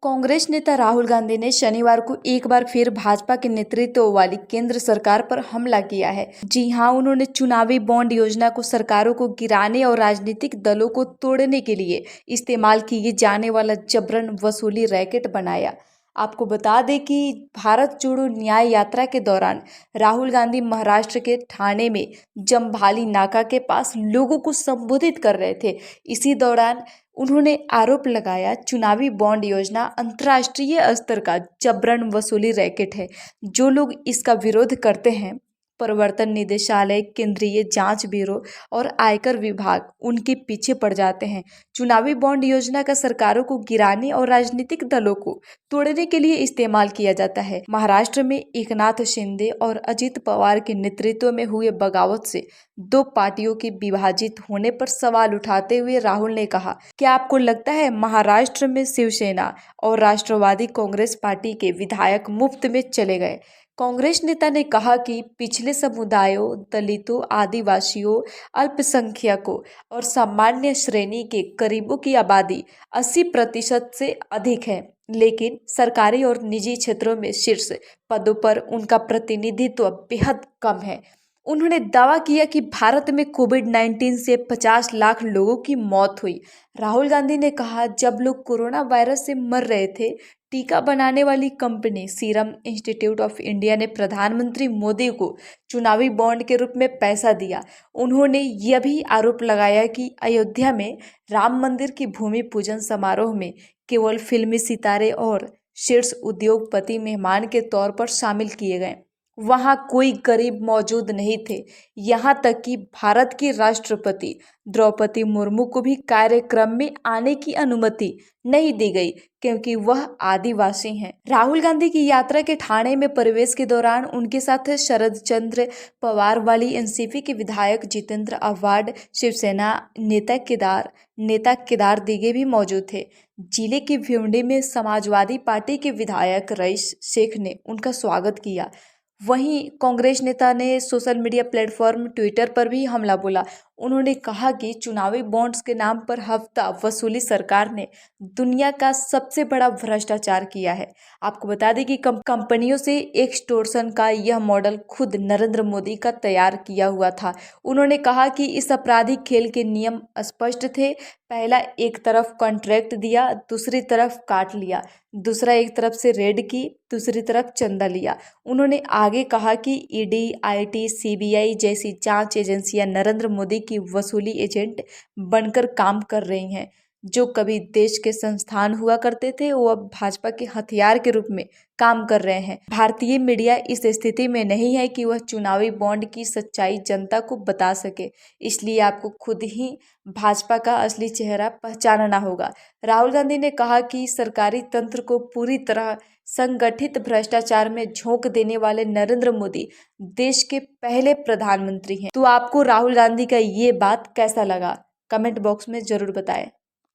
कांग्रेस नेता राहुल गांधी ने शनिवार को एक बार फिर भाजपा के नेतृत्व वाली केंद्र सरकार पर हमला किया है। जी हां, उन्होंने चुनावी बॉन्ड योजना को सरकारों को गिराने और राजनीतिक दलों को तोड़ने के लिए इस्तेमाल किए जाने वाला जबरन वसूली रैकेट बनाया। आपको बता दें कि भारत जोड़ो न्याय यात्रा के दौरान राहुल गांधी महाराष्ट्र के ठाणे में जमभाली नाका के पास लोगों को संबोधित कर रहे थे। इसी दौरान उन्होंने आरोप लगाया, चुनावी बॉन्ड योजना अंतर्राष्ट्रीय स्तर का जबरन वसूली रैकेट है। जो लोग इसका विरोध करते हैं, प्रवर्तन निदेशालय, केंद्रीय जांच ब्यूरो और आयकर विभाग उनके पीछे पड़ जाते हैं। चुनावी बॉन्ड योजना का सरकारों को गिराने और राजनीतिक दलों को तोड़ने के लिए इस्तेमाल किया जाता है। महाराष्ट्र में एकनाथ शिंदे और अजित पवार के नेतृत्व में हुए बगावत से दो पार्टियों के विभाजित होने पर सवाल उठाते हुए राहुल ने कहा, क्या आपको लगता है महाराष्ट्र में शिवसेना और राष्ट्रवादी कांग्रेस पार्टी के विधायक मुफ्त में चले गए? कांग्रेस नेता ने कहा कि पिछले समुदायों, दलितों, आदिवासियों, अल्पसंख्यकों और सामान्य श्रेणी के गरीबों की आबादी 80% से अधिक है, लेकिन सरकारी और निजी क्षेत्रों में शीर्ष पदों पर उनका प्रतिनिधित्व बेहद कम है। उन्होंने दावा किया कि भारत में कोविड-19 से 50 लाख लोगों की मौत हुई। राहुल गांधी ने कहा, जब लोग कोरोना वायरस से मर रहे थे, टीका बनाने वाली company serum institute of India ने प्रधानमंत्री मोदी को चुनावी बॉन्ड के रूप में पैसा दिया। उन्होंने यह भी आरोप लगाया कि अयोध्या में राम मंदिर की भूमि पूजन समारोह में केवल फिल्मी सितारे और शीर्ष उद्योगपति मेहमान के तौर पर शामिल किए गए। वहां कोई गरीब मौजूद नहीं थे। यहां तक कि भारत की राष्ट्रपति द्रौपदी मुर्मू को भी कार्यक्रम में आने की अनुमति नहीं दी गई, क्योंकि वह आदिवासी हैं। राहुल गांधी की यात्रा के ठाणे में प्रवेश के दौरान उनके साथ शरद चंद्र पवार वाली एनसीपी के विधायक जितेंद्र आव्हाड, शिवसेना नेता केदार दिघे भी मौजूद थे। जिले की भिवंडी में समाजवादी पार्टी के विधायक रईस शेख ने उनका स्वागत किया। वहीं कांग्रेस नेता ने सोशल मीडिया प्लेटफॉर्म ट्विटर पर भी हमला बोला। उन्होंने कहा कि चुनावी बॉन्ड्स के नाम पर हफ्ता वसूली सरकार ने दुनिया का सबसे बड़ा भ्रष्टाचार किया है। आपको बता दें कि कंपनियों से एक्सटॉर्शन का यह मॉडल खुद नरेंद्र मोदी का तैयार किया हुआ था। उन्होंने कहा कि इस आपराधिक खेल के नियम स्पष्ट थे। पहला एक तरफ कॉन्ट्रैक्ट दिया, दूसरी तरफ काट लिया, दूसरा एक तरफ से रेड की, दूसरी तरफ चंदा लिया। उन्होंने आगे कहा कि ईडी, आईटी, सीबीआई जैसी जांच एजेंसियां नरेंद्र मोदी की वसूली एजेंट बनकर काम कर रही हैं। जो कभी देश के संस्थान हुआ करते थे, वो अब भाजपा के हथियार के रूप में काम कर रहे हैं। भारतीय मीडिया इस स्थिति में नहीं है कि वह चुनावी बॉन्ड की सच्चाई जनता को बता सके, इसलिए आपको खुद ही भाजपा का असली चेहरा पहचानना होगा। राहुल गांधी ने कहा कि सरकारी तंत्र को पूरी तरह संगठित भ्रष्टाचार में झोंक देने वाले नरेंद्र मोदी देश के पहले प्रधानमंत्री हैं। तो आपको राहुल गांधी का ये बात कैसा लगा? कमेंट बॉक्स में जरूर बताएं।